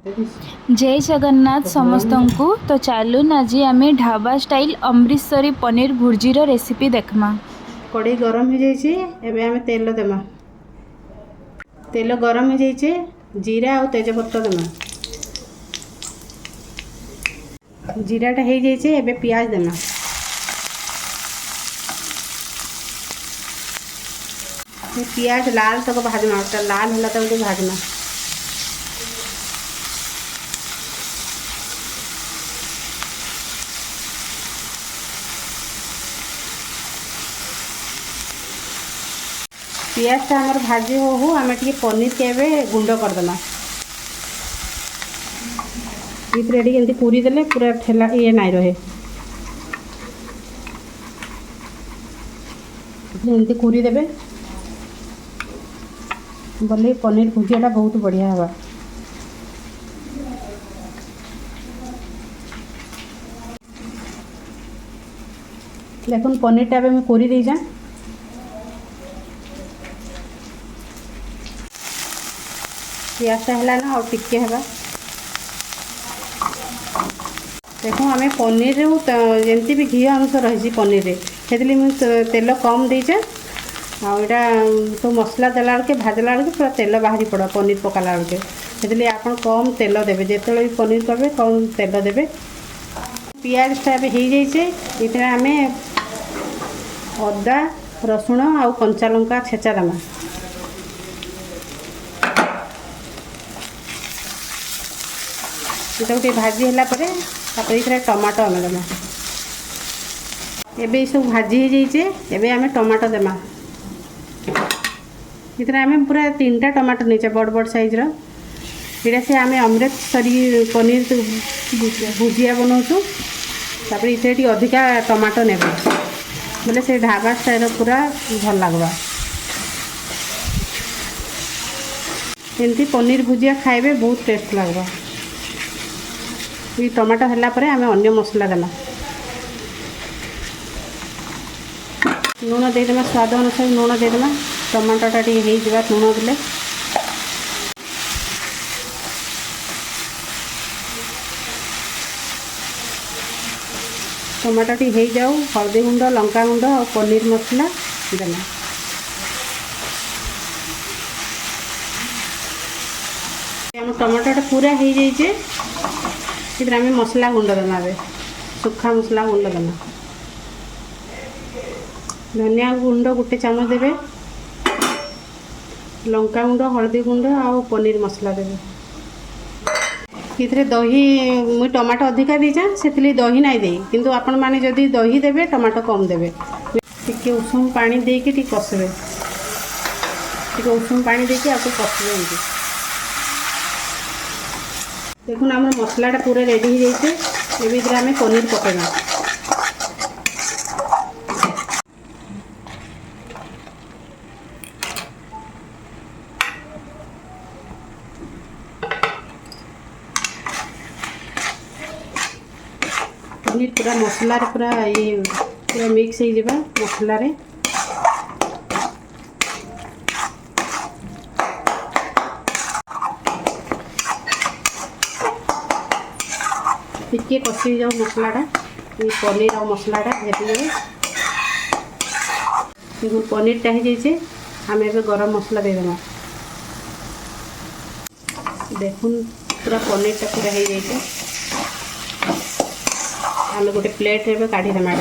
जय जगन्नाथ समस्त को। तो चलून आज आम ढाबा स्टाइल अमृतसरी पनीर भुर्जीर रेसिपी देखमा। कड़े गरम हो जाए आम तेल देमा। तेल गरम हो जाए जीरा और तेजपत्र देमा। जीराटा हो जाए पियाज देमा। पियाज लाल तक भाजमा। लाल होला तक भाजमा। पियाजटा आमर भाजी हो आम टे पनीर के गुंड करदेमा। ये पूरी देले पूरा ठेला ये नाई रहे एमती पूरी देवे बोले पनीर भुजियाटा बहुत बढ़िया है। देखो पनीरटा मैं कोरी दे जा। पियाजटा है ना और टिके है। देखो आम पनीर जमती भी घी अंश रही पनीर से तेल कम देचे आईटा सब मसला देला बेलके भाजला बेलके पूरा तेल बाहरी पड़ा पनीर पकाला बेलके से आप कम तेल देवे जिते भी पनीर करेंगे कम तेल देवे। पियाजटा हो जाए ये आम अदा रसुण आ कंचा लंका छेचा देमा। ये गोटे भाजी है टमाटो आम देमा। एबे सब भाजी हो जाए आम टमाटो देमा। ये आम पूरा 3टा टमाटो नहीं बड़ बड़ साइज रा से आम अमृतसरी पनीर भुजिया बनाऊँ। तापर ये अधिका टमाटो ने बोले से ढाबा स्टाइल पूरा भल लगवा। एमती पनीर भुजिया खाइबे बहुत टेस्ट लगवा। ये टमाटो है आम अन्य मसला देमा। लुण देदेमा स्वाद अनुसार लुण देदेमा। टमाटोटा टी हो लुण देले टमाटो टी हो जाऊ हल्दी गुंड लंका गुंड और पनीर मसला देमा। आम टमाटोटा पूरा हो जाए आम मसला गुंड देमा। सुखा मसला गुंड देमा। धनिया गुंड गोटे चामच देवे। लंका गुंड हल्दी गुंड आ पनीर मसला देवे। ये दही मुई टमाटो अधिका दीचा से दही नाई दे किंतु आपण माने जदि दही देवे टमाटो कम देवे। टिके उषुम पानी देके टी कसबे। टिके उषुम पानी देके आपको कसबे। देखो आम मसलाटा पूरा रेडी हो जाए ये आम पनीर पकेगा। पनीर पूरा मसला पूरा ये पूरा मिक्स हो जाए मसला रे। टिके कषि जाओ मसलाटा ये पनीर और मसलाटा भेटी पनीरटा हो जाए आम ए गरम मसला देदेमा। देखुन पूरा पनीरटा पूरा हो जाए आम गोटे प्लेट काढ़ी देमा।